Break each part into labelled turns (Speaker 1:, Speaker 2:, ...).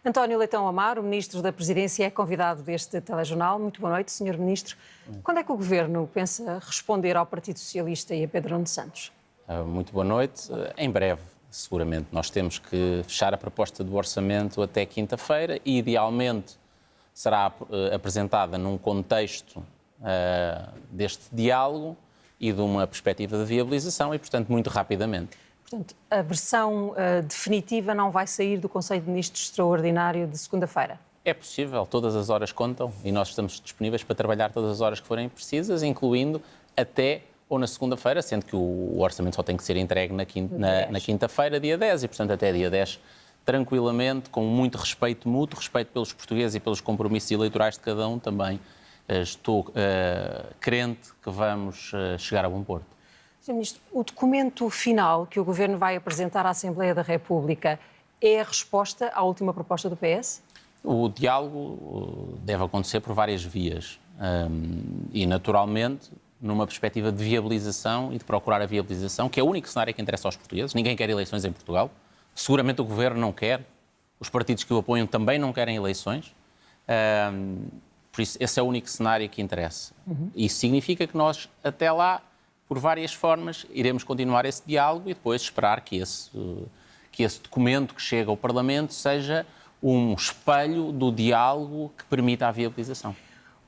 Speaker 1: António Leitão Amaro, Ministro da Presidência, é convidado deste telejornal. Muito boa noite, Sr. Ministro. Quando é que o Governo pensa responder ao Partido Socialista e a Pedro Nuno Santos?
Speaker 2: Muito boa noite. Em breve, seguramente. Nós temos que fechar a proposta do orçamento até quinta-feira e, idealmente, será apresentada num contexto deste diálogo e de uma perspectiva de viabilização e, portanto, muito rapidamente.
Speaker 1: Portanto, a versão definitiva não vai sair do Conselho de Ministros Extraordinário de segunda-feira?
Speaker 2: É possível, todas as horas contam e nós estamos disponíveis para trabalhar todas as horas que forem precisas, incluindo até ou na segunda-feira, sendo que o orçamento só tem que ser entregue na quinta-feira, dia 10, e portanto até dia 10, tranquilamente, com muito respeito mútuo, respeito pelos portugueses e pelos compromissos eleitorais de cada um, também estou crente que vamos chegar a bom porto.
Speaker 1: Sr. Ministro, o documento final que o Governo vai apresentar à Assembleia da República é a resposta à última proposta do PS?
Speaker 2: O diálogo deve acontecer por várias vias e, naturalmente, numa perspectiva de viabilização e de procurar a viabilização, que é o único cenário que interessa aos portugueses. Ninguém quer eleições em Portugal. Seguramente o Governo não quer. Os partidos que o apoiam também não querem eleições. Por isso, esse é o único cenário que interessa. Isso significa que nós, até lá, por várias formas, iremos continuar esse diálogo e depois esperar que esse documento que chega ao Parlamento seja um espelho do diálogo que permita a viabilização.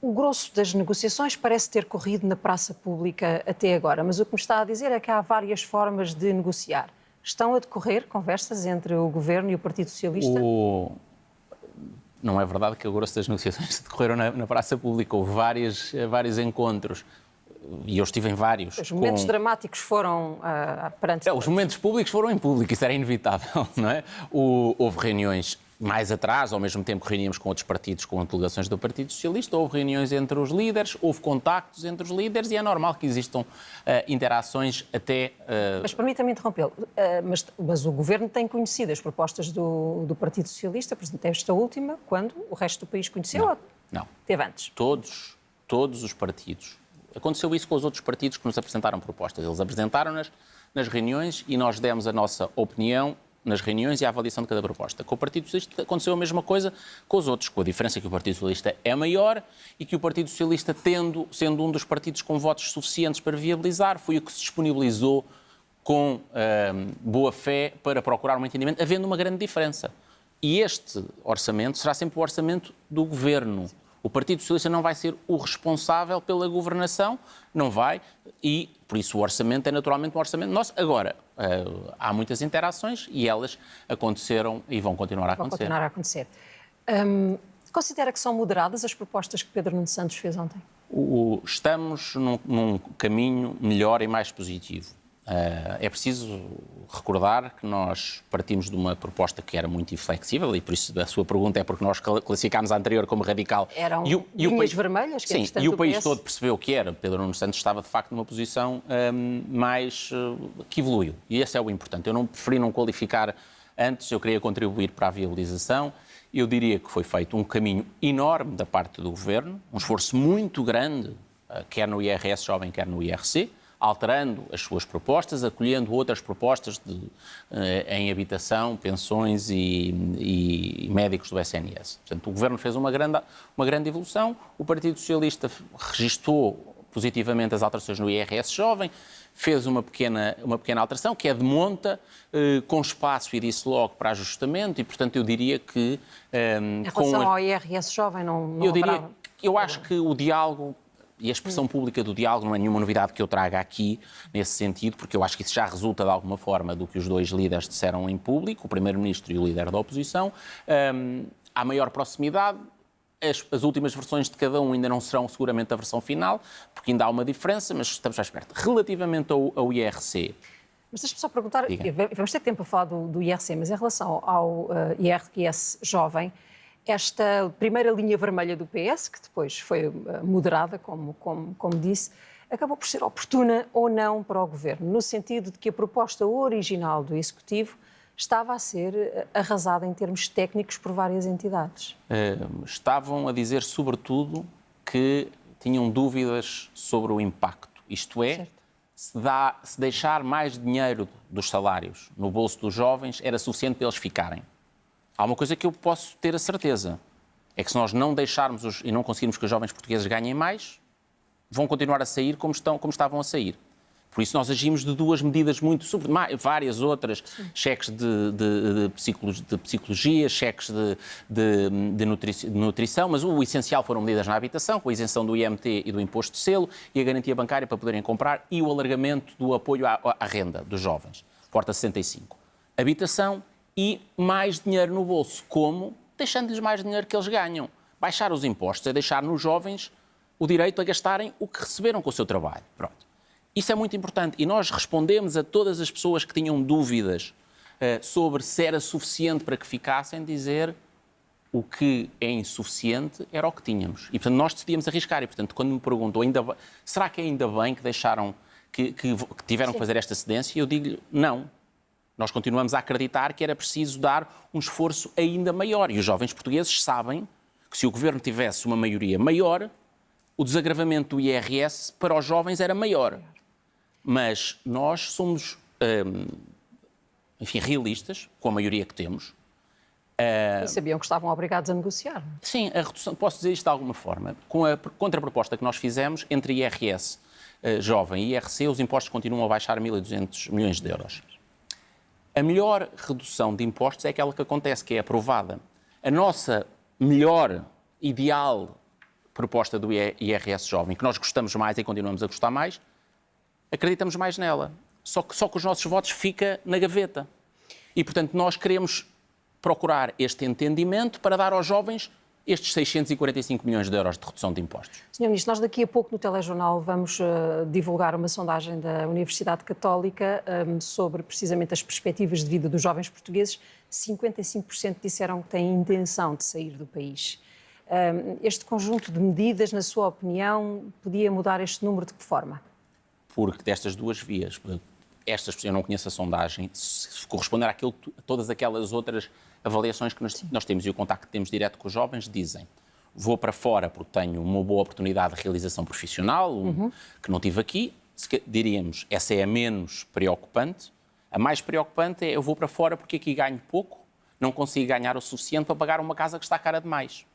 Speaker 1: O grosso das negociações parece ter corrido na praça pública até agora, mas o que me está a dizer é que há várias formas de negociar. Estão a decorrer conversas entre o Governo e o Partido Socialista?
Speaker 2: Não é verdade que o grosso das negociações decorreram na praça pública. Houve vários encontros. E eu estive em vários.
Speaker 1: Os momentos dramáticos foram perante...
Speaker 2: Os momentos públicos foram em público, isso era inevitável, não é? Houve reuniões mais atrás, ao mesmo tempo que reuníamos com outros partidos, com delegações do Partido Socialista, houve reuniões entre os líderes, houve contactos entre os líderes e é normal que existam interações até...
Speaker 1: Mas permita-me interrompê-lo, mas o Governo tem conhecido as propostas do Partido Socialista, por exemplo, esta última, quando o resto do país conheceu?
Speaker 2: Não.
Speaker 1: Teve antes?
Speaker 2: Todos os partidos. Aconteceu isso com os outros partidos que nos apresentaram propostas. Eles apresentaram-nas nas reuniões e nós demos a nossa opinião nas reuniões e a avaliação de cada proposta. Com o Partido Socialista aconteceu a mesma coisa com os outros, com a diferença que o Partido Socialista é maior e que o Partido Socialista, sendo um dos partidos com votos suficientes para viabilizar, foi o que se disponibilizou com boa fé para procurar um entendimento, havendo uma grande diferença. E este orçamento será sempre o orçamento do Governo. O Partido Socialista não vai ser o responsável pela governação, não vai, e por isso o orçamento é naturalmente um orçamento nosso. Agora, há muitas interações e elas aconteceram e vão continuar a acontecer.
Speaker 1: Considera que são moderadas as propostas que Pedro Nuno Santos fez ontem?
Speaker 2: Estamos num caminho melhor e mais positivo. É preciso recordar que nós partimos de uma proposta que era muito inflexível e por isso a sua pergunta é porque nós classificámos a anterior como radical.
Speaker 1: Eram linhas vermelhas?
Speaker 2: E o país todo percebeu que era. Pedro Nuno Santos estava de facto numa posição que evoluiu e esse é o importante. Eu preferi não qualificar antes, eu queria contribuir para a viabilização. Eu diria que foi feito um caminho enorme da parte do Governo, um esforço muito grande, quer no IRS jovem, quer no IRC, alterando as suas propostas, acolhendo outras propostas em habitação, pensões e médicos do SNS. Portanto, o Governo fez uma grande evolução, o Partido Socialista registou positivamente as alterações no IRS jovem, fez uma pequena alteração, que é de monta, com espaço, e disse logo, para ajustamento, e, portanto, eu diria que...
Speaker 1: Em relação ao IRS jovem,
Speaker 2: eu acho que o diálogo e a expressão pública do diálogo não é nenhuma novidade que eu traga aqui nesse sentido, porque eu acho que isso já resulta de alguma forma do que os dois líderes disseram em público, o Primeiro-Ministro e o líder da oposição. Há maior proximidade, as últimas versões de cada um ainda não serão seguramente a versão final, porque ainda há uma diferença, mas estamos mais perto. Relativamente ao IRC...
Speaker 1: Mas deixa-me só perguntar, vamos ter tempo a falar do IRC, mas em relação ao IRS jovem, esta primeira linha vermelha do PS, que depois foi moderada, como disse, acabou por ser oportuna ou não para o Governo, no sentido de que a proposta original do Executivo estava a ser arrasada em termos técnicos por várias entidades.
Speaker 2: Estavam a dizer, sobretudo, que tinham dúvidas sobre o impacto. Isto é, se deixar mais dinheiro dos salários no bolso dos jovens era suficiente para eles ficarem. há uma coisa que eu posso ter a certeza, é que se nós não deixarmos e não conseguirmos que os jovens portugueses ganhem mais, vão continuar a sair como estavam a sair. Por isso nós agimos de duas medidas várias outras, cheques de psicologia, cheques de nutrição, mas o essencial foram medidas na habitação, com a isenção do IMT e do imposto de selo e a garantia bancária para poderem comprar e o alargamento do apoio à renda dos jovens, Porta 65. Habitação e mais dinheiro no bolso, como? Deixando-lhes mais dinheiro que eles ganham. Baixar os impostos é deixar nos jovens o direito a gastarem o que receberam com o seu trabalho. Pronto. Isso é muito importante e nós respondemos a todas as pessoas que tinham dúvidas sobre se era suficiente para que ficassem, dizer o que é insuficiente era o que tínhamos. E, portanto, nós decidíamos arriscar. E, portanto, quando me perguntam, será que ainda bem que deixaram, que tiveram que fazer esta cedência, eu digo-lhe, não. Nós continuamos a acreditar que era preciso dar um esforço ainda maior. E os jovens portugueses sabem que se o governo tivesse uma maioria maior, o desagravamento do IRS para os jovens era maior. Mas nós somos, enfim, realistas, com a maioria que temos.
Speaker 1: E sabiam que estavam obrigados a negociar.
Speaker 2: Sim, a redução, posso dizer isto de alguma forma. Com a contraproposta que nós fizemos, entre IRS jovem e IRC, os impostos continuam a baixar 1.200 milhões de euros. A melhor redução de impostos é aquela que acontece, que é aprovada. A nossa melhor, ideal proposta do IRS jovem, que nós gostamos mais e continuamos a gostar mais, acreditamos mais nela. Só que os nossos votos ficam na gaveta. E, portanto, nós queremos procurar este entendimento para dar aos jovens estes 645 milhões de euros de redução de impostos.
Speaker 1: Sr. Ministro, nós daqui a pouco no telejornal vamos divulgar uma sondagem da Universidade Católica sobre precisamente as perspectivas de vida dos jovens portugueses. 55% disseram que têm intenção de sair do país. Este conjunto de medidas, na sua opinião, podia mudar este número de que forma?
Speaker 2: Porque destas duas vias, eu não conheço a sondagem, se corresponder a todas aquelas outras avaliações que nós temos e o contacto que temos direto com os jovens, dizem: vou para fora porque tenho uma boa oportunidade de realização profissional, que não tive aqui. Diríamos, essa é a menos preocupante. A mais preocupante é: eu vou para fora porque aqui ganho pouco, não consigo ganhar o suficiente para pagar uma casa que está cara demais.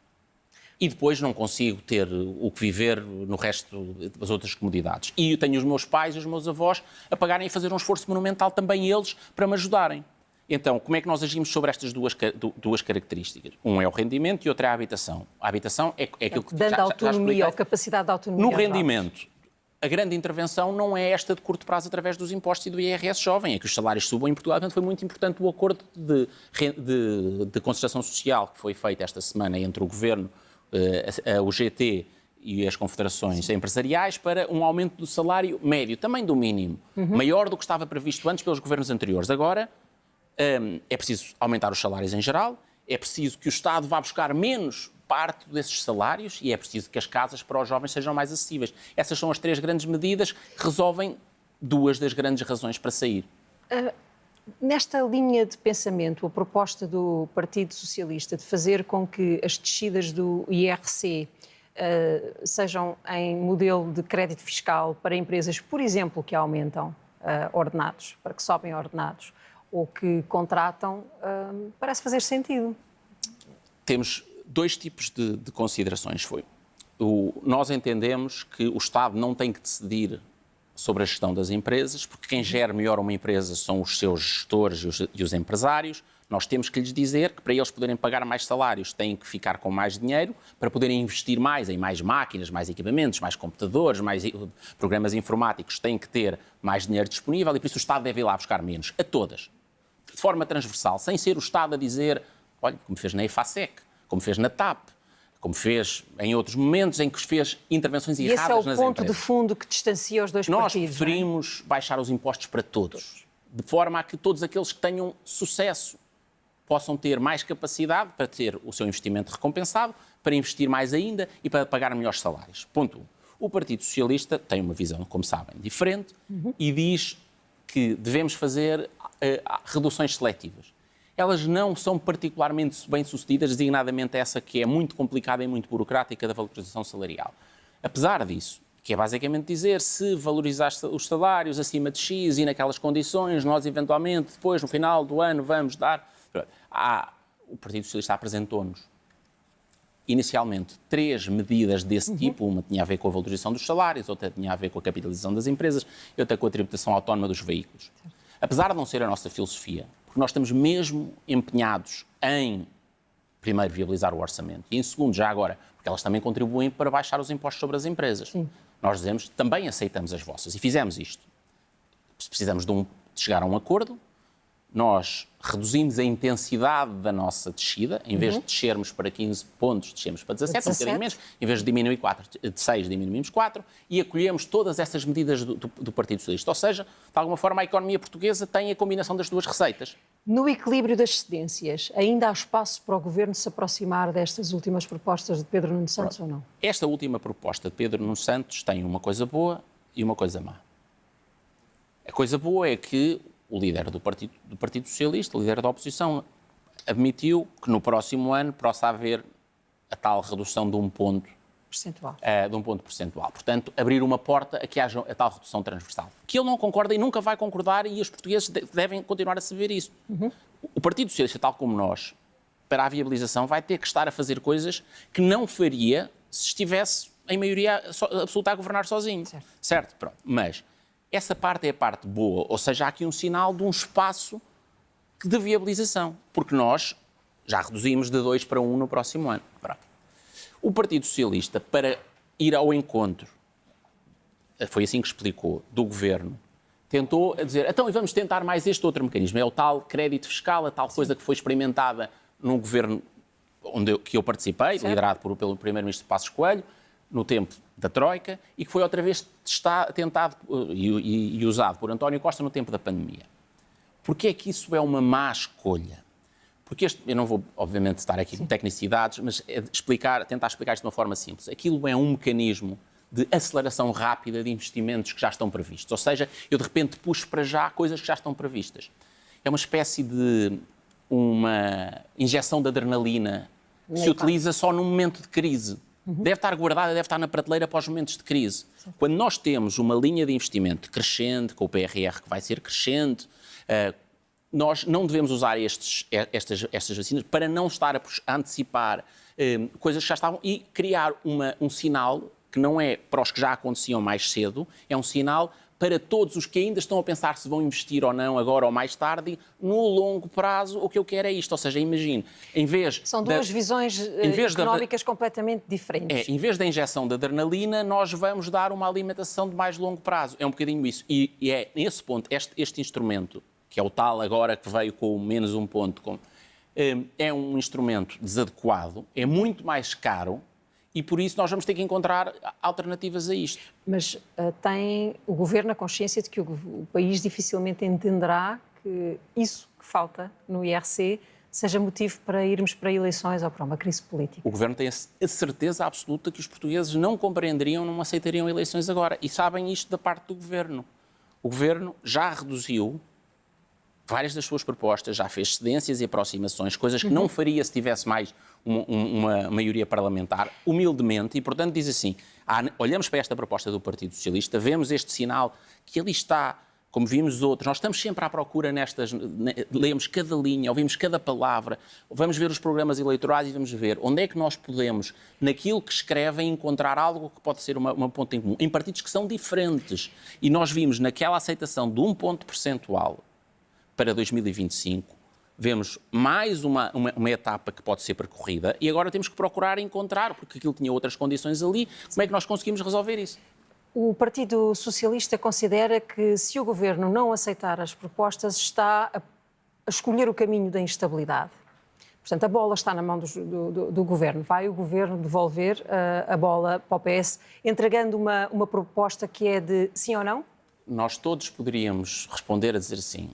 Speaker 2: E depois não consigo ter o que viver no resto das outras comodidades. E eu tenho os meus pais e os meus avós a pagarem e fazer um esforço monumental também eles para me ajudarem. Então, como é que nós agimos sobre estas duas características? Um é o rendimento e outro é a habitação. A habitação é aquilo que
Speaker 1: dando autonomia ou capacidade de autonomia.
Speaker 2: No rendimento, a grande intervenção não é esta de curto prazo através dos impostos e do IRS jovem, é que os salários subam em Portugal. Portanto, foi muito importante o acordo de concertação social que foi feito esta semana entre o Governo, o GT e as confederações empresariais para um aumento do salário médio, também do mínimo, maior do que estava previsto antes pelos governos anteriores. Agora, é preciso aumentar os salários em geral, é preciso que o Estado vá buscar menos parte desses salários e é preciso que as casas para os jovens sejam mais acessíveis. Essas são as três grandes medidas que resolvem duas das grandes razões para sair.
Speaker 1: Nesta linha de pensamento, a proposta do Partido Socialista de fazer com que as descidas do IRC sejam em modelo de crédito fiscal para empresas, por exemplo, que aumentam ordenados, para que sobem ordenados, ou que contratam, parece fazer sentido.
Speaker 2: Temos dois tipos de considerações. Nós entendemos que o Estado não tem que decidir sobre a gestão das empresas, porque quem gera melhor uma empresa são os seus gestores e os empresários. Nós temos que lhes dizer que para eles poderem pagar mais salários têm que ficar com mais dinheiro para poderem investir mais em mais máquinas, mais equipamentos, mais computadores, mais programas informáticos, têm que ter mais dinheiro disponível e por isso o Estado deve ir lá buscar menos, a todas, de forma transversal, sem ser o Estado a dizer, olha, como fez na EFASEC, como fez na TAP, como fez em outros momentos em que fez intervenções erradas nas empresas.
Speaker 1: Esse é o ponto de fundo que distancia os dois partidos.
Speaker 2: Nós preferimos baixar os impostos para todos, de forma a que todos aqueles que tenham sucesso possam ter mais capacidade para ter o seu investimento recompensado, para investir mais ainda e para pagar melhores salários. Ponto 1. O Partido Socialista tem uma visão, como sabem, diferente e diz que devemos fazer reduções seletivas. Elas não são particularmente bem-sucedidas, designadamente essa que é muito complicada e muito burocrática da valorização salarial. Apesar disso, que é basicamente dizer, se valorizar os salários acima de X e naquelas condições, nós eventualmente, depois, no final do ano, vamos dar... o Partido Socialista apresentou-nos inicialmente 3 medidas desse tipo. Uma tinha a ver com a valorização dos salários, outra tinha a ver com a capitalização das empresas e outra com a tributação autónoma dos veículos. Apesar de não ser a nossa filosofia, porque nós estamos mesmo empenhados em, primeiro, viabilizar o orçamento e, em segundo, já agora, porque elas também contribuem para baixar os impostos sobre as empresas.
Speaker 1: Sim.
Speaker 2: Nós dizemos, também aceitamos as vossas e fizemos isto. Se precisamos de chegar a um acordo, nós reduzimos a intensidade da nossa descida, em vez de descermos para 15 pontos, descemos para 17, um bocadinho menos, em vez de diminuir de 6, diminuímos 4, e acolhemos todas essas medidas do Partido Socialista. Ou seja, de alguma forma, a economia portuguesa tem a combinação das duas receitas.
Speaker 1: No equilíbrio das cedências, ainda há espaço para o Governo se aproximar destas últimas propostas de Pedro Nuno Santos ou não?
Speaker 2: Esta última proposta de Pedro Nuno Santos tem uma coisa boa e uma coisa má. A coisa boa é que o líder do Partido Socialista, o líder da oposição, admitiu que no próximo ano possa haver a tal redução de um ponto percentual. Portanto, abrir uma porta a que haja a tal redução transversal. Que ele não concorda e nunca vai concordar, e os portugueses devem continuar a saber isso. O Partido Socialista, tal como nós, para a viabilização, vai ter que estar a fazer coisas que não faria se estivesse em maioria absoluta a governar sozinho. Certo? Pronto. Mas essa parte é a parte boa, ou seja, há aqui um sinal de um espaço de viabilização, porque nós já reduzimos de 2 para 1 no próximo ano. Pronto. O Partido Socialista, para ir ao encontro, foi assim que explicou, do Governo, tentou dizer, então vamos tentar mais este outro mecanismo, é o tal crédito fiscal, a tal coisa que foi experimentada no Governo que eu participei, liderado pelo Primeiro-Ministro Passos Coelho, no tempo da Troika, e que foi outra vez tentado e usado por António Costa no tempo da pandemia. Porquê é que isso é uma má escolha? Porque eu não vou, obviamente, estar aqui com tecnicidades, mas tentar explicar isto de uma forma simples. Aquilo é um mecanismo de aceleração rápida de investimentos que já estão previstos. Ou seja, eu de repente puxo para já coisas que já estão previstas. É uma espécie de uma injeção de adrenalina que se utiliza só num momento de crise. Deve estar guardada, deve estar na prateleira para os momentos de crise. Quando nós temos uma linha de investimento crescente, com o PRR que vai ser crescente, nós não devemos usar estas vacinas para não estar a antecipar coisas que já estavam e criar um sinal que não é para os que já aconteciam mais cedo, é um sinal para todos os que ainda estão a pensar se vão investir ou não, agora ou mais tarde, no longo prazo, o que eu quero é isto. Ou seja, imagine, em vez...
Speaker 1: São duas visões económicas completamente diferentes.
Speaker 2: Em vez da injeção de adrenalina, nós vamos dar uma alimentação de mais longo prazo. É um bocadinho isso. E é nesse ponto, este instrumento, que é o tal agora que veio com menos um ponto, é um instrumento desadequado, é muito mais caro, e por isso nós vamos ter que encontrar alternativas a isto.
Speaker 1: Mas tem o Governo a consciência de que o país dificilmente entenderá que isso que falta no IRC seja motivo para irmos para eleições ou para uma crise política?
Speaker 2: O Governo tem a certeza absoluta que os portugueses não compreenderiam, não aceitariam eleições agora. E sabem isto da parte do Governo. O Governo já reduziu várias das suas propostas, já fez cedências e aproximações, coisas que não faria se tivesse mais uma maioria parlamentar, humildemente, e portanto diz assim, olhamos para esta proposta do Partido Socialista, vemos este sinal que ali está, como vimos outros, nós estamos sempre à procura lemos cada linha, ouvimos cada palavra, vamos ver os programas eleitorais e vamos ver onde é que nós podemos, naquilo que escrevem, encontrar algo que pode ser uma ponta em comum, em partidos que são diferentes. E nós vimos naquela aceitação de um ponto percentual para 2025, vemos mais uma etapa que pode ser percorrida e agora temos que procurar encontrar, porque aquilo tinha outras condições ali, como é que nós conseguimos resolver isso?
Speaker 1: O Partido Socialista considera que se o Governo não aceitar as propostas está a escolher o caminho da instabilidade. Portanto, a bola está na mão do Governo. Vai o Governo devolver a bola para o PS, entregando uma proposta que é de sim ou não?
Speaker 2: Nós todos poderíamos responder a dizer sim.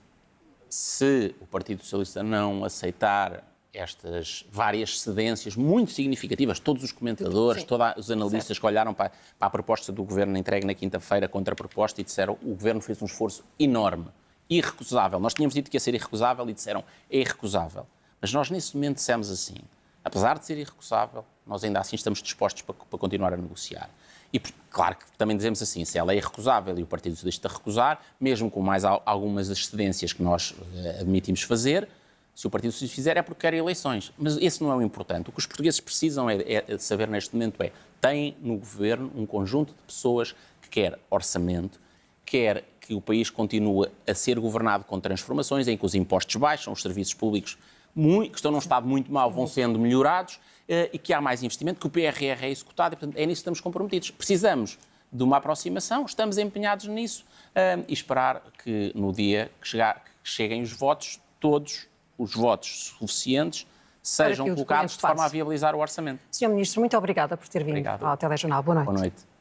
Speaker 2: Se o Partido Socialista não aceitar estas várias cedências muito significativas, todos os comentadores, todos os analistas que olharam para a proposta do Governo entregue na quinta-feira contra a proposta e disseram que o Governo fez um esforço enorme, irrecusável. Nós tínhamos dito que ia ser irrecusável e disseram é irrecusável. Mas nós nesse momento dissemos assim, apesar de ser irrecusável, nós ainda assim estamos dispostos para continuar a negociar. E claro que também dizemos assim, se ela é irrecusável e o Partido Socialista recusar, mesmo com mais algumas excedências que nós admitimos fazer, Se o Partido Socialista fizer é porque quer eleições. Mas esse não é o importante. O que os portugueses precisam é saber neste momento tem no governo um conjunto de pessoas que quer orçamento, quer que o país continue a ser governado com transformações, em que os impostos baixam, os serviços públicos que estão num estado muito mau vão sendo melhorados e que há mais investimento, que o PRR é executado e, portanto, é nisso que estamos comprometidos. Precisamos de uma aproximação, estamos empenhados nisso e esperar que no dia que cheguem os votos, todos os votos suficientes sejam colocados de forma a viabilizar o orçamento.
Speaker 1: Sr. Ministro, muito obrigada por ter vindo ao Telejornal. Boa noite.
Speaker 2: Boa noite.